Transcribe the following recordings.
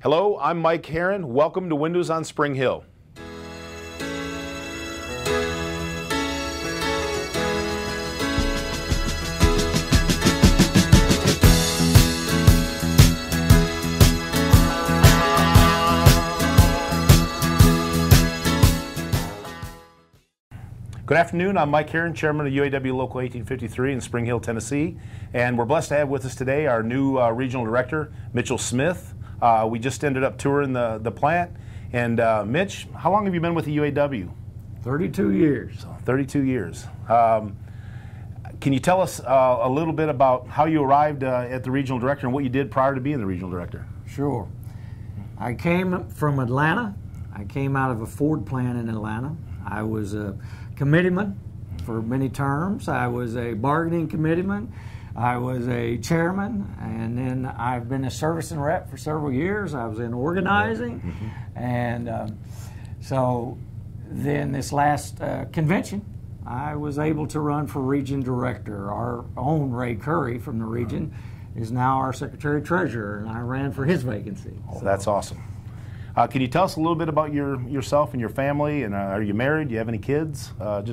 Hello, I'm Mike Herron. Welcome to Windows on Spring Hill. Good afternoon, I'm Mike Herron, Chairman of UAW Local 1853 in Spring Hill, Tennessee, and we're blessed to have with us today our new Regional Director, Mitchell Smith. We just ended up touring the plant, and Mitch, how long have you been with the UAW? 32 years. So 32 years. Can you tell us a little bit about how you arrived at the Regional Director and what you did prior to being the Regional Director? Sure. I came from Atlanta. I came out of a Ford plant in Atlanta. I was a committeeman for many terms. I was a bargaining committeeman. I was a chairman, and then I've been a service and rep for several years. I was in organizing, and so then this last convention, I was able to run for region director. Our own Ray Curry from the region is now our secretary treasurer, and I ran for his vacancy. Oh, so that's awesome. Can you tell us a little bit about yourself and your family? And are you married? Do you have any kids? What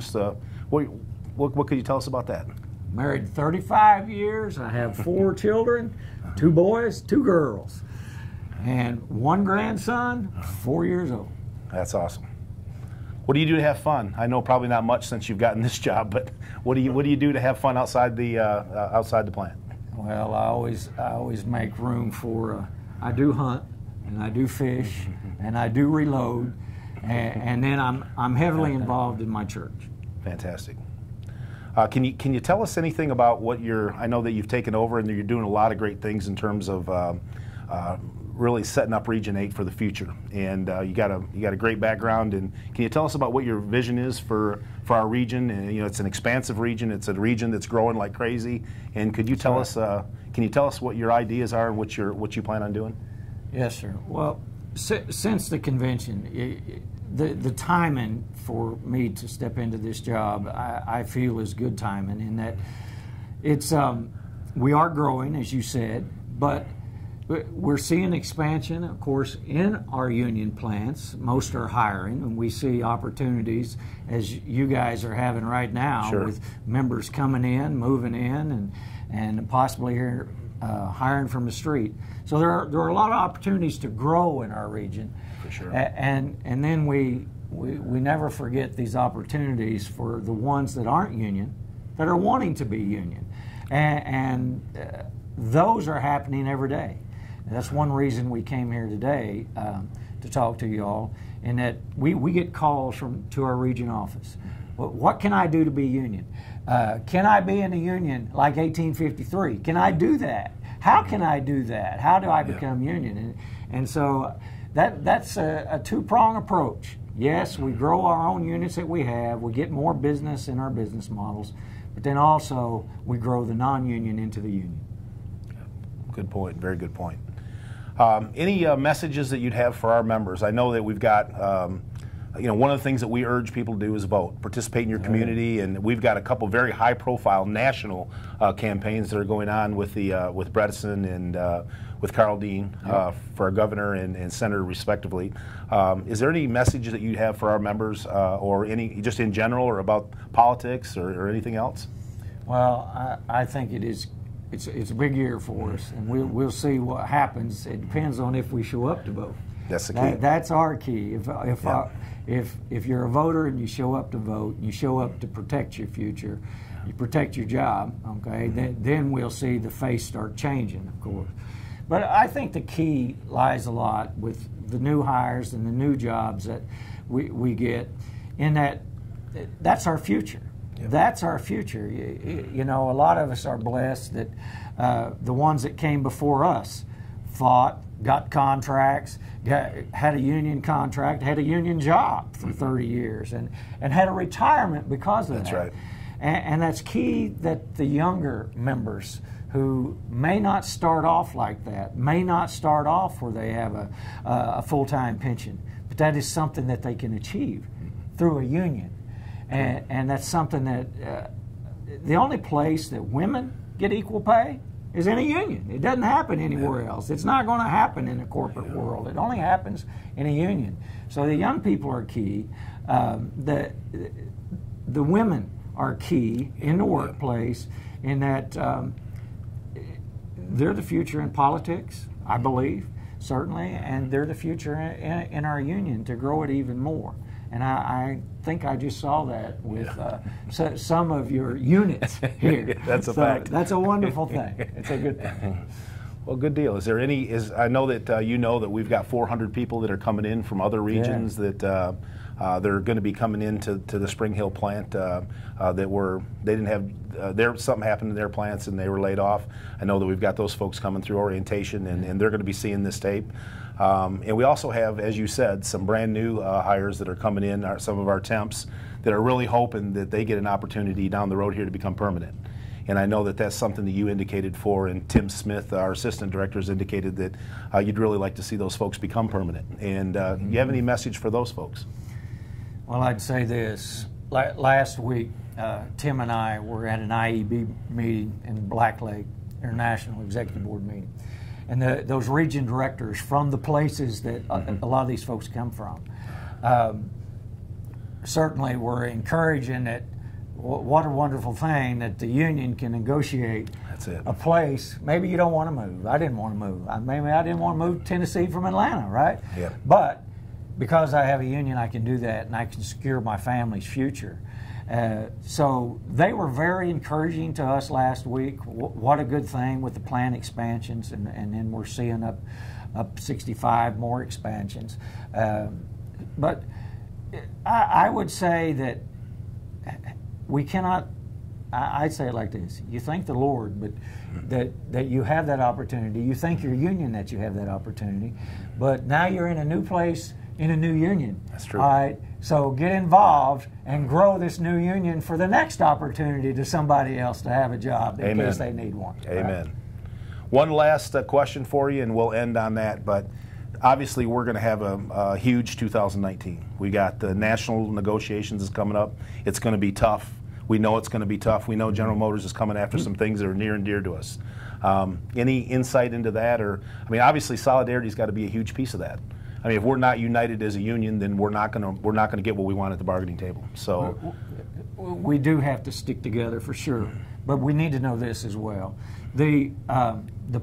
could you tell us about that? Married 35 years. I have 4 children, 2 boys, 2 girls, and 1 grandson, 4 years old. That's awesome. What do you do to have fun? I know probably not much since you've gotten this job, but what do you do to have fun outside the plant? Well, I always make room for. I do hunt, and I do fish, and I do reload, and then I'm heavily involved in my church. Fantastic. Can you tell us anything about what I know that you've taken over and you're doing a lot of great things in terms of really setting up Region 8 for the future, and you got a great background. And can you tell us about what your vision is for our region? And it's an expansive region. It's a region that's growing like crazy. And could you tell us? Can you tell us what your ideas are? What you plan on doing? Yes, sir. Well, since the convention, the timing for me to step into this job, I feel is good timing in that it's we are growing, as you said, but we're seeing expansion, of course, in our union plants. Most are hiring, and we see opportunities, as you guys are having right now, sure, with members coming in, moving in, and possibly here hiring from the street. So there are a lot of opportunities to grow in our region. For sure. And then we never forget these opportunities for the ones that aren't union, that are wanting to be union, and those are happening every day. And that's one reason we came here today to talk to you all, in that we get calls to our region office. Well, what can I do to be union? Can I be in a union like 1853? Can I do that? How can I do that? How do I become union? And so that's a two-prong approach. Yes, we grow our own units that we have. We get more business in our business models, but then also we grow the non-union into the union. Good point. Very good point. Any messages that you'd have for our members? I know that we've got, one of the things that we urge people to do is vote, participate in your community, and we've got a couple very high-profile national campaigns that are going on with with Bredesen and with Carl Dean for our governor and senator, respectively. Is there any message that you have for our members, or any just in general, or about politics or anything else? Well, I think it is. It's a big year for us, and we'll see what happens. It depends on if we show up to vote. That's the key. That's our key. If you're a voter and you show up to vote, you show up to protect your future, you protect your job. Okay, then we'll see the face start changing, of course. But I think the key lies a lot with the new hires and the new jobs that we get, in that's our future. Yep. That's our future. A lot of us are blessed that the ones that came before us fought, got contracts, had a union contract, had a union job for 30 years, and had a retirement because of that. That's right. And that's key, that the younger members who may not start off like that, may not start off where they have a full-time pension, but that is something that they can achieve through a union. And that's something that the only place that women get equal pay is in a union. It doesn't happen anywhere else. It's not going to happen in the corporate world. It only happens in a union. So the young people are key. The women are key in the workplace in that they're the future in politics, I believe, certainly, and they're the future in our union to grow it even more. And I think I just saw that with some of your units here. That's a fact. That's a wonderful thing. It's a good thing. Well, good deal. Is there any? I know that you know that we've got 400 people that are coming in from other regions that they're going to be coming into the Spring Hill plant they didn't have something happened in their plants and they were laid off. I know that we've got those folks coming through orientation and they're going to be seeing this tape. And we also have, as you said, some brand new hires that are coming in, some of our temps that are really hoping that they get an opportunity down the road here to become permanent. And I know that that's something that you indicated for, and Tim Smith, our assistant director, has indicated that you'd really like to see those folks become permanent. And you have any message for those folks? Well, I'd say this. Last week, Tim and I were at an IEB meeting in Black Lake, International Executive Board meeting. And those region directors from the places that a lot of these folks come from certainly were encouraging that what a wonderful thing that the union can negotiate a place. Maybe you don't want to move. I didn't want to move. Maybe I didn't want to move to Tennessee from Atlanta, right? Yeah. But because I have a union, I can do that, and I can secure my family's future. So they were very encouraging to us last week. What a good thing with the plant expansions, and then we're seeing up 65 more expansions. But I would say that we cannot, I'd say it like this: you thank the Lord, but that you have that opportunity. You thank your union that you have that opportunity, but now you're in a new place, in a new union. That's true. All right, so get involved and grow this new union for the next opportunity to somebody else to have a job in case they need one. Amen. Right? One last question for you, and we'll end on that. But obviously, we're going to have a huge 2019. We got the national negotiations is coming up. It's going to be tough. We know it's going to be tough. We know General Motors is coming after some things that are near and dear to us. Any insight into that? Or, I mean, obviously, solidarity's got to be a huge piece of that. I mean, if we're not united as a union, then we're not going to get what we want at the bargaining table. So, we do have to stick together for sure. But we need to know this as well: the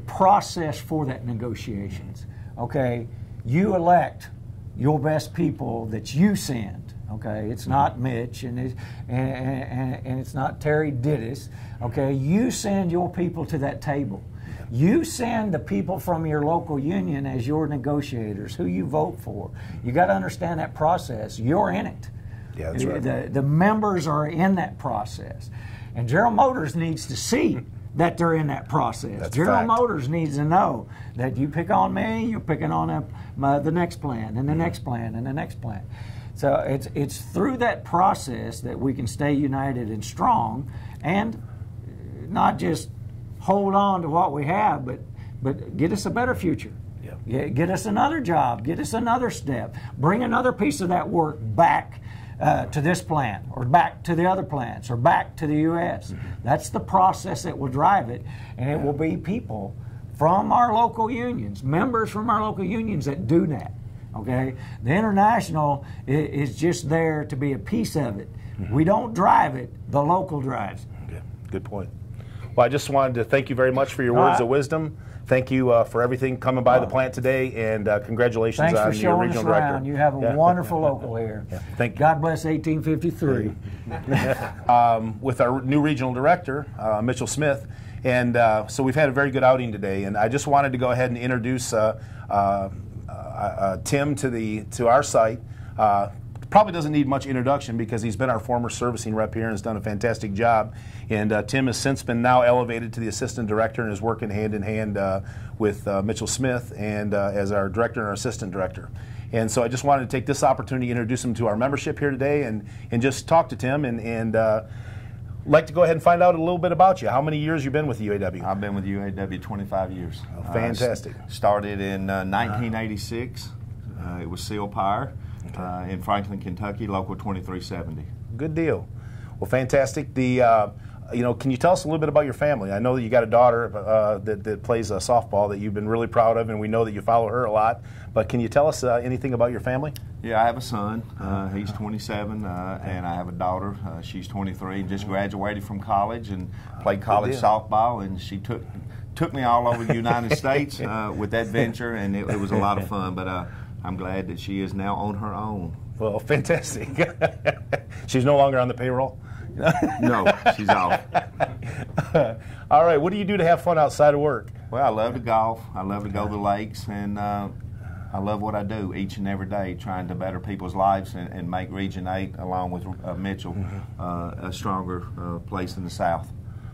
process for that negotiations. Okay, you elect your best people that you send. Okay, it's not Mitch and it's not Terry Dittis. Okay, you send your people to that table. You send the people from your local union as your negotiators, who you vote for. You got to understand that process. You're in it. Yeah, that's right. The members are in that process, and General Motors needs to see that they're in that process. That's General fact. Motors needs to know that you pick on me, you're picking on the next plan and the next plan and the next plan. So it's through that process that we can stay united and strong, and not just hold on to what we have, but get us a better future. Yeah. Get us another job. Get us another step. Bring another piece of that work back to this plant, or back to the other plants, or back to the U.S. That's the process that will drive it, and it will be people from our local unions, members from our local unions that do that. Okay, the international is just there to be a piece of it. We don't drive it; the local drives it. Okay. Good point. Well, I just wanted to thank you very much for your words of wisdom. Thank you for everything coming by the plant today, and congratulations Thanks on for your showing regional us director. around. You have a wonderful local here. Yeah. Thank you. God bless 1853. With our new regional director, Mitchell Smith, and so we've had a very good outing today. And I just wanted to go ahead and introduce Tim to our site. Probably doesn't need much introduction because he's been our former servicing rep here and has done a fantastic job. And Tim has since been now elevated to the assistant director and is working hand in hand with Mitchell Smith and as our director and our assistant director. And so I just wanted to take this opportunity to introduce him to our membership here today and just talk to Tim and like to go ahead and find out a little bit about you. How many years you been with the UAW? I've been with UAW 25 years. Oh, fantastic. Started in 1986. It was Seal Pyre in Franklin, Kentucky, local 2370. Good deal. Well, fantastic. The can you tell us a little bit about your family? I know that you got a daughter that plays softball that you've been really proud of, and we know that you follow her a lot. But can you tell us anything about your family? Yeah, I have a son. He's 27, and I have a daughter. She's 23, and just graduated from college and played college softball. And she took me all over the United States with that venture, and it was a lot of fun. But I'm glad that she is now on her own. Well, fantastic. She's no longer on the payroll? No, she's off. All right, what do you do to have fun outside of work? Well, I love to golf. I love to go to the lakes, and I love what I do each and every day, trying to better people's lives and make Region 8, along with Mitchell, a stronger place in the South.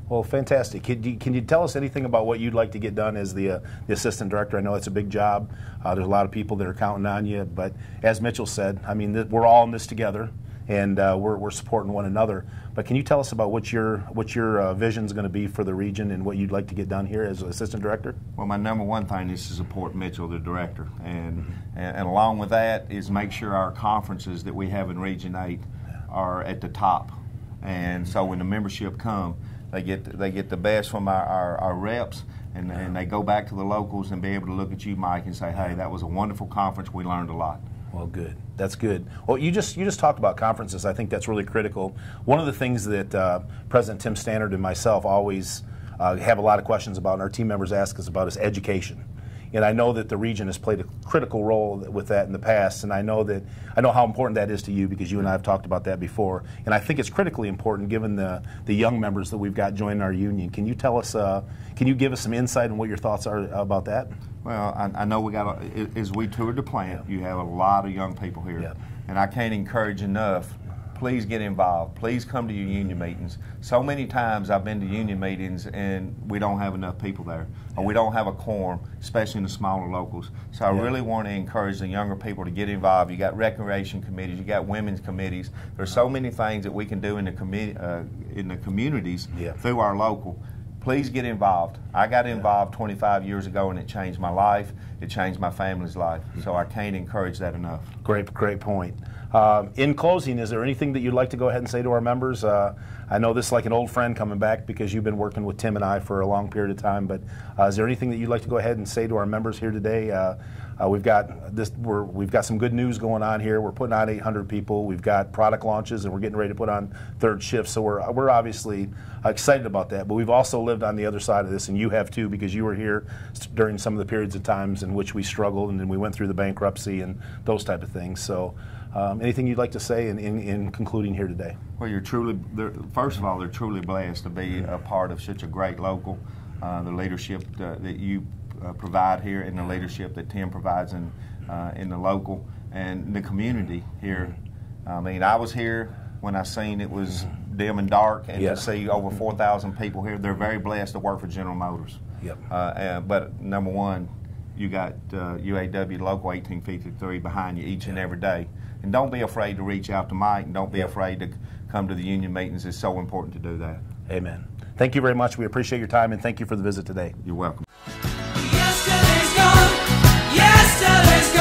Well, fantastic. Can you tell us anything about what you'd like to get done as the assistant director? I know it's a big job. There's a lot of people that are counting on you, but as Mitchell said, I mean, we're all in this together, and we're supporting one another. But can you tell us about what your vision is going to be for the region and what you'd like to get done here as assistant director? Well, my number one thing is to support Mitchell, the director, and along with that is make sure our conferences that we have in Region 8 are at the top. And so when the membership come, they get the best from our reps, and they go back to the locals and be able to look at you, Mike, and say, hey, that was a wonderful conference. We learned a lot. Well, good. That's good. Well, you just talked about conferences. I think that's really critical. One of the things that President Tim Stannard and myself always have a lot of questions about, and our team members ask us about, is education. And I know that the region has played a critical role with that in the past, and I know how important that is to you, because you and I have talked about that before. And I think it's critically important given the young members that we've got joining our union. Can you tell us? Can you give us some insight on what your thoughts are about that? Well, I know as we toured the plant, you have a lot of young people here, and I can't encourage enough. Please get involved. Please come to your union meetings. So many times I've been to union meetings and we don't have enough people there, or we don't have a quorum, especially in the smaller locals. So I really want to encourage the younger people to get involved. You got recreation committees, you got women's committees. There's so many things that we can do in the communities through our local. Please get involved. I got involved 25 years ago, and it changed my life. It changed my family's life. So I can't encourage that enough. Great point. In closing, is there anything that you'd like to go ahead and say to our members? I know this is like an old friend coming back, because you've been working with Tim and I for a long period of time, but is there anything that you'd like to go ahead and say to our members here today? We've got some good news going on here. We're putting on 800 people. We've got product launches, and we're getting ready to put on third shift. So we're obviously excited about that. But we've also lived on the other side of this, and you have too, because you were here during some of the periods of times in which we struggled, and then we went through the bankruptcy and those type of things. So anything you'd like to say in concluding here today? Well, first of all, they're truly blessed to be a part of such a great local. The leadership that you provide here, and the leadership that Tim provides in the local and the community here. I mean, I was here when I seen it was dim and dark, and to see over 4,000 people here, they're very blessed to work for General Motors. But number one, you got UAW Local 1853 behind you each and every day. And don't be afraid to reach out to Mike, and don't be afraid to come to the union meetings. It's so important to do that. Amen. Thank you very much. We appreciate your time, and thank you for the visit today. You're welcome. Yesterday's gone. Yesterday's gone.